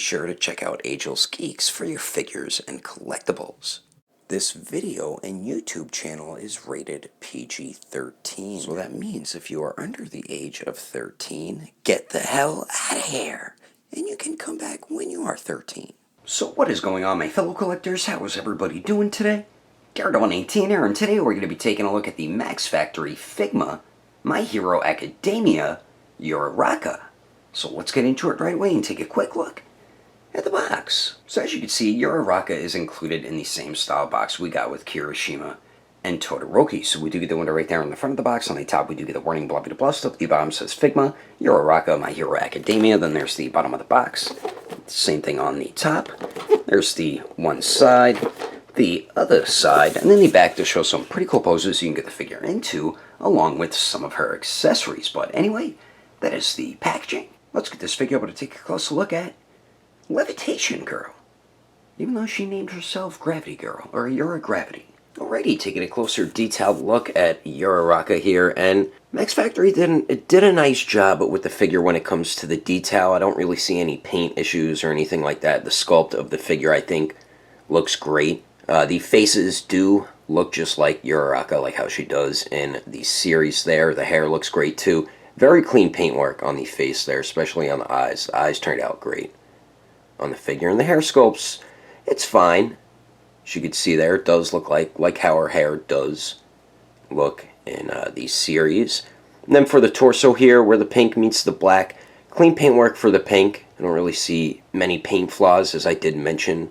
sure to check out Agelessgeeks for your figures and collectibles. This video and YouTube channel is rated PG-13, so that means if you are under the age of 13, get the hell out of here, and you can come back when you are 13. So what is going on, my fellow collectors? How is everybody doing today? Daredevil18 here, and today we're going to be taking a look at the Max Factory Figma My Hero Academia Uraraka. So let's get into it right away and take a quick look at the box. So as you can see, Uraraka is included in the same style box we got with Kirishima and Todoroki. So we do get the window right there on the front of the box. On the top we do get the warning blah blah blah stuff. The bottom says Figma, Uraraka, My Hero Academia. Then there's the bottom of the box. Same thing on the top. There's the one side, the other side, and then the back to show some pretty cool poses you can get the figure into, along with some of her accessories. But anyway, that is the packaging. Let's get this figure able to take a closer look at Levitation Girl, even though she named herself Gravity Girl, or Uragravity. Alrighty, taking a closer detailed look at Uraraka here, and Max Factory did a nice job with the figure when it comes to the detail. I don't really see any paint issues or anything like that. The sculpt of the figure, I think, looks great. The faces do look just like Uraraka, like how she does in the series there. The hair looks great too. Very clean paintwork on the face there, especially on the eyes. The eyes turned out great on the figure. And the hair sculpts, it's fine. As you can see there, it does look like how her hair does look in the series. And then for the torso here, where the pink meets the black, clean paintwork for the pink. I don't really see many paint flaws, as I did mention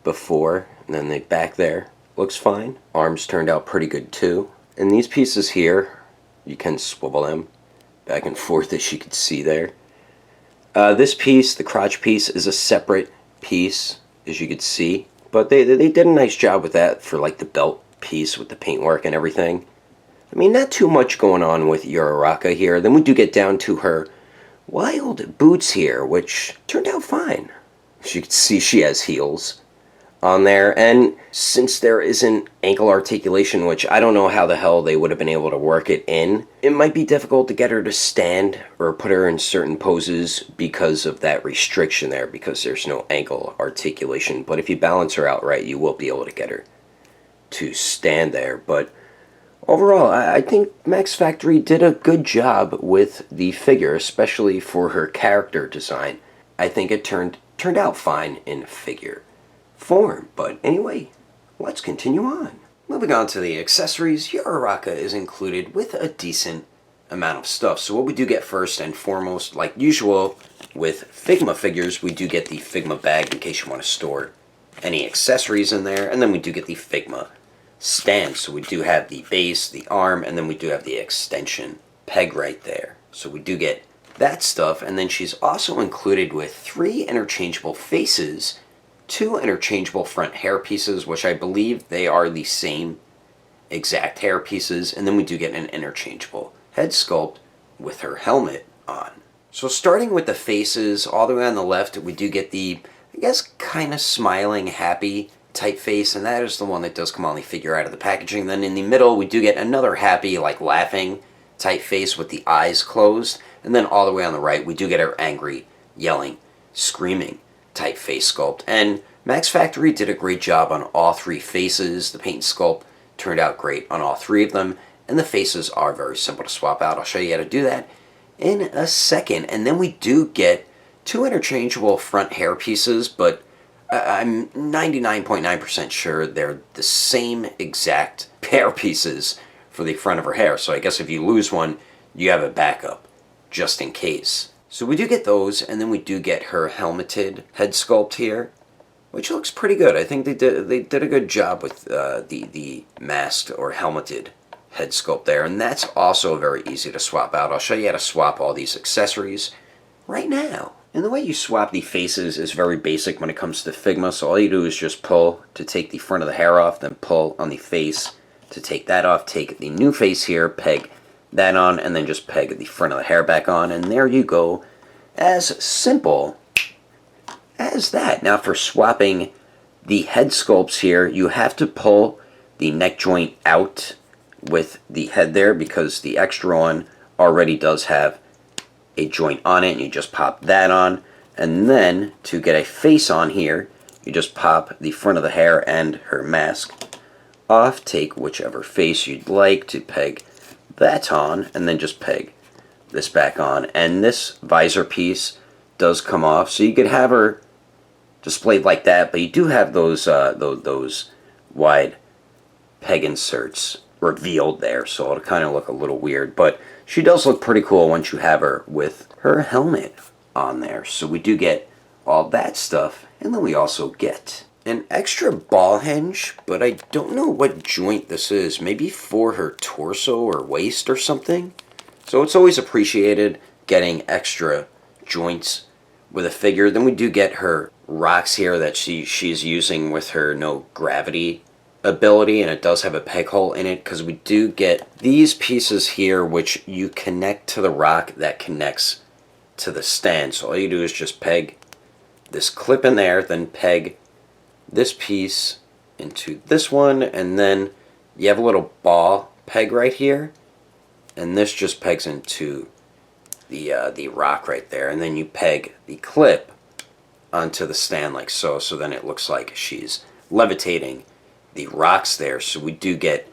before. And then the back there looks fine. Arms turned out pretty good too. And these pieces here, you can swivel them back and forth, as you can see there. This piece, the crotch piece, is a separate piece, as you can see. But they did a nice job with that for like the belt piece with the paintwork and everything. I mean, not too much going on with Uraraka here. Then we do get down to her wild boots here, which turned out fine. As you can see, she has heels on there, and since there isn't ankle articulation, which I don't know how the hell they would have been able to work it in, it might be difficult to get her to stand or put her in certain poses because of that restriction there, because there's no ankle articulation. But if you balance her out right, you will be able to get her to stand there. But overall, I think Max Factory did a good job with the figure, especially for her character design. I think it turned out fine in figure form. But anyway, let's continue on. Moving on to the accessories, Uraraka is included with a decent amount of stuff. So what we do get first and foremost, like usual with Figma figures, we do get the Figma bag in case you want to store any accessories in there, and then we do get the Figma stand. So we do have the base, the arm, and then we do have the extension peg right there. So we do get that stuff, and then she's also included with 3 interchangeable faces, 2 interchangeable front hair pieces, which I believe they are the same exact hair pieces, and then we do get an interchangeable head sculpt with her helmet on. So starting with the faces, all the way on the left, we do get the, I guess, kind of smiling, happy type face, and that is the one that does come on the figure out of the packaging. Then in the middle, we do get another happy, like laughing type face with the eyes closed, and then all the way on the right, we do get her angry, yelling, screaming type face sculpt. And Max Factory did a great job on all 3 faces. The paint sculpt turned out great on all 3 of them, and the faces are very simple to swap out. I'll show you how to do that in a second. And then we do get 2 interchangeable front hair pieces, but I'm 99.9% sure they're the same exact hair pieces for the front of her hair. So I guess if you lose one, you have a backup just in case. So we do get those, and then we do get her helmeted head sculpt here, which looks pretty good. I think they did a good job with the masked or helmeted head sculpt there, and that's also very easy to swap out. I'll show you how to swap all these accessories right now. And the way you swap the faces is very basic when it comes to Figma. So all you do is just pull to take the front of the hair off, then pull on the face to take that off, take the new face here, peg that on, and then just peg the front of the hair back on, and there you go. As simple as that. Now for swapping the head sculpts here, you have to pull the neck joint out with the head there, because the extra one already does have a joint on it, and you just pop that on. And then to get a face on here, you just pop the front of the hair and her mask off, take whichever face you'd like to peg that on, and then just peg this back on. And this visor piece does come off, so you could have her displayed like that, but you do have those wide peg inserts revealed there, so it'll kind of look a little weird, but she does look pretty cool once you have her with her helmet on there. So we do get all that stuff, and then we also get an extra ball hinge, but I don't know what joint this is. Maybe for her torso or waist or something. So it's always appreciated getting extra joints with a figure. Then we do get her rocks here that she's using with her no gravity ability, and it does have a peg hole in it, because we do get these pieces here which you connect to the rock that connects to the stand. So all you do is just peg this clip in there, then peg this piece into this one, and then you have a little ball peg right here, and this just pegs into the rock right there, and then you peg the clip onto the stand like so, so then it looks like she's levitating the rocks there. So we do get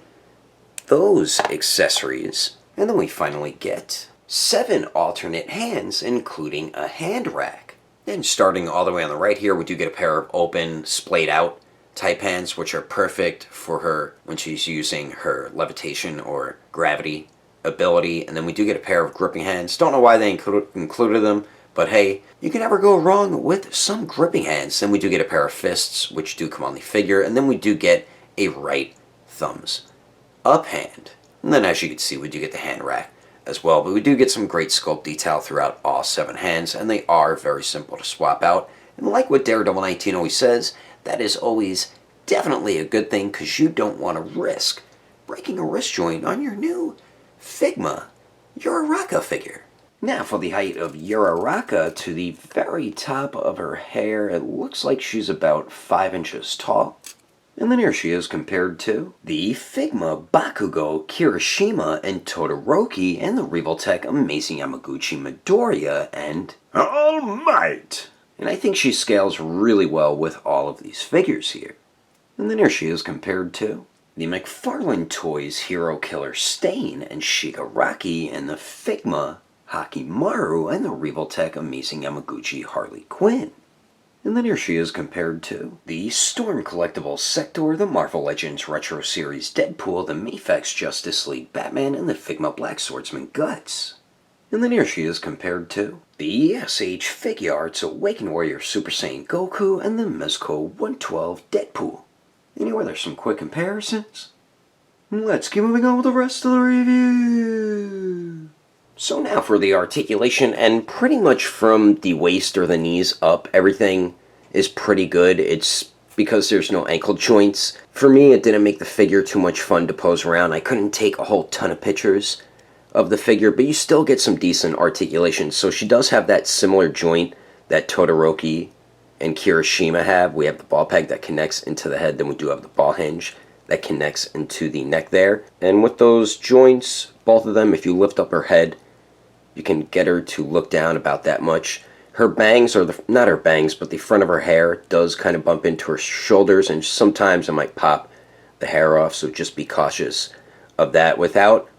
those accessories, and then we finally get 7 alternate hands, including a hand rack. Then starting all the way on the right here, we do get a pair of open, splayed out type hands, which are perfect for her when she's using her levitation or gravity ability. And then we do get a pair of gripping hands. Don't know why they included them, but hey, you can never go wrong with some gripping hands. Then we do get a pair of fists, which do come on the figure, and then we do get a right thumbs up hand. And then as you can see, we do get the hand rack as well, but we do get some great sculpt detail throughout all 7 hands, and they are very simple to swap out. And like what Daredevil 19 always says, that is always definitely a good thing, because you don't want to risk breaking a wrist joint on your new Figma Uraraka figure. Now for the height of Uraraka, to the very top of her hair, it looks like she's about 5 inches tall. And then here she is compared to the Figma Bakugo Kirishima and Todoroki and the Revoltech Amazing Yamaguchi Midoriya and All Might. And I think she scales really well with all of these figures here. And then here she is compared to the McFarlane Toys Hero Killer Stain and Shigaraki and the Figma Hakimaru and the Revoltech Amazing Yamaguchi Harley Quinn. And then here she is compared to the Storm Collectibles Sector, the Marvel Legends Retro Series Deadpool, the Mafex Justice League Batman, and the Figma Black Swordsman Guts. And then here she is compared to the SH Figuarts Awakened Warrior Super Saiyan Goku and the Mezco 112 Deadpool. Anyway, there's some quick comparisons. Let's keep moving on with the rest of the review. So now for the articulation, and pretty much from the waist or the knees up, everything is pretty good. It's because there's no ankle joints. For me, it didn't make the figure too much fun to pose around. I couldn't take a whole ton of pictures of the figure, but you still get some decent articulation. So she does have that similar joint that Todoroki and Kirishima have. We have the ball peg that connects into the head, then we do have the ball hinge that connects into the neck there. And with those joints, both of them, if you lift up her head, you can get her to look down about that much. Her bangs, or not her bangs, but the front of her hair does kind of bump into her shoulders, and sometimes it might pop the hair off, so just be cautious of that. Without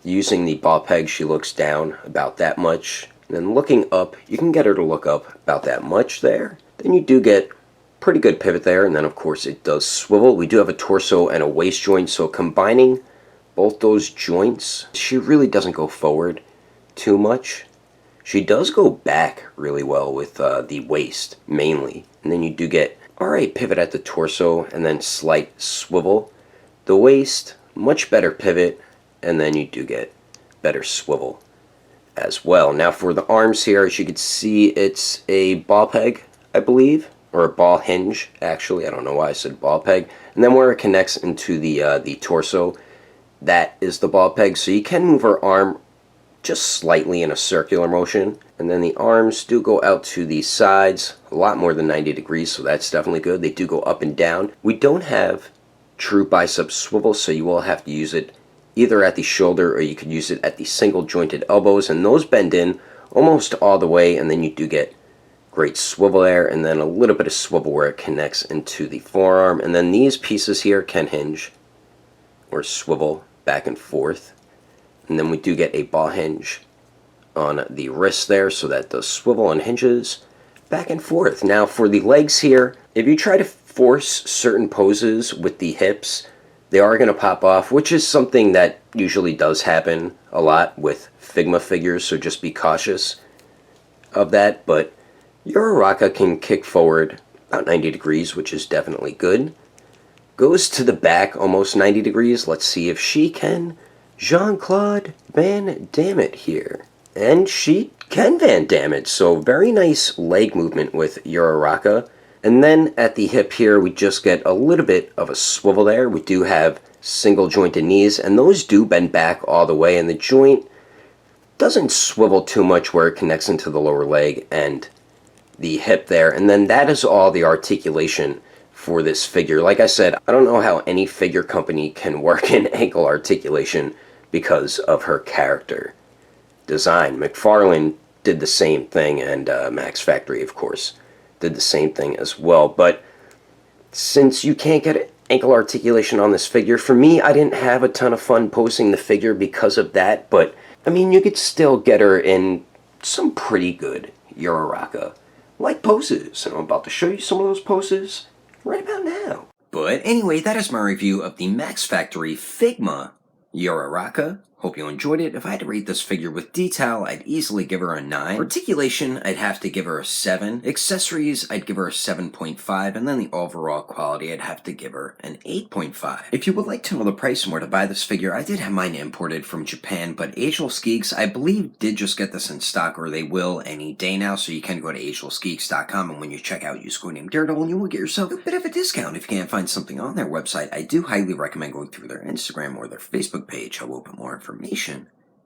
using the ball peg, she looks down about that much. And then looking up, you can get her to look up about that much there. Then you do get pretty good pivot there, and then of course it does swivel. We do have a torso and a waist joint, so combining both those joints, she really doesn't go forward too much. She does go back really well with the waist mainly, and then you do get alright pivot at the torso and then slight swivel. The waist, much better pivot, and then you do get better swivel as well. Now for the arms here, as you can see, it's a ball peg, I believe, or a ball hinge actually. I don't know why I said ball peg. And then where it connects into the torso, that is the ball peg. So you can move her arm just slightly in a circular motion, and then the arms do go out to the sides a lot more than 90 degrees, so that's definitely good. They do go up and down. We don't have true bicep swivel, so you will have to use it either at the shoulder or you could use it at the single jointed elbows, and those bend in almost all the way, and then you do get Great swivel there, and then a little bit of swivel where it connects into the forearm. And then these pieces here can hinge or swivel back and forth. And then we do get a ball hinge on the wrist there, so that the swivel and hinges back and forth. Now for the legs here, if you try to force certain poses with the hips, they are going to pop off, which is something that usually does happen a lot with Figma figures, so just be cautious of that. But Uraraka can kick forward about 90 degrees, which is definitely good. Goes to the back almost 90 degrees. Let's see if she can Jean-Claude Van Damme it here. And she can Van Damme it, so very nice leg movement with Uraraka. And then at the hip here, we just get a little bit of a swivel there. We do have single jointed knees, and those do bend back all the way, and the joint doesn't swivel too much where it connects into the lower leg and the hip there. And then that is all the articulation for this figure. Like I said, I don't know how any figure company can work in ankle articulation because of her character design. McFarlane did the same thing, and Max Factory, of course, did the same thing as well. But since you can't get ankle articulation on this figure, for me, I didn't have a ton of fun posing the figure because of that. But I mean, you could still get her in some pretty good Uraraka like poses, and I'm about to show you some of those poses right about now. But anyway, that is my review of the Max Factory Figma Uraraka. Hope you enjoyed it. If I had to rate this figure with detail, I'd easily give her a 9. Articulation, I'd have to give her a 7. Accessories, I'd give her a 7.5. And then the overall quality, I'd have to give her an 8.5. If you would like to know the price and where to buy this figure, I did have mine imported from Japan, but Agelessgeeks, I believe, did just get this in stock, or they will any day now, so you can go to Agelessgeeks.com, and when you check out, use code name Daredevil, and you will get yourself a bit of a discount. If you can't find something on their website, I do highly recommend going through their Instagram or their Facebook page. I will put more information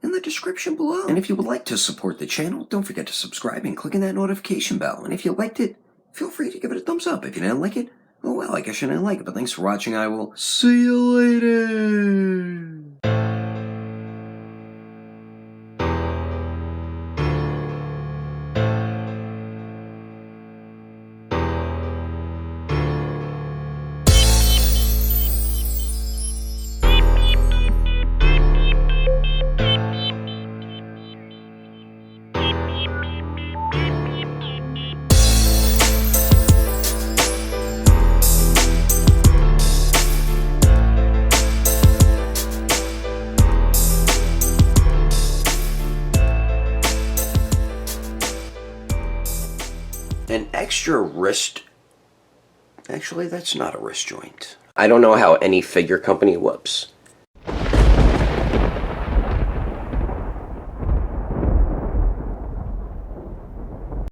in the description below. And if you would like to support the channel, don't forget to subscribe and click on that notification bell. And if you liked it, feel free to give it a thumbs up. If you didn't like it, oh well, I guess you didn't like it. But thanks for watching. I will see you later. An extra wrist, actually that's not a wrist joint. I don't know how any figure company, whoops.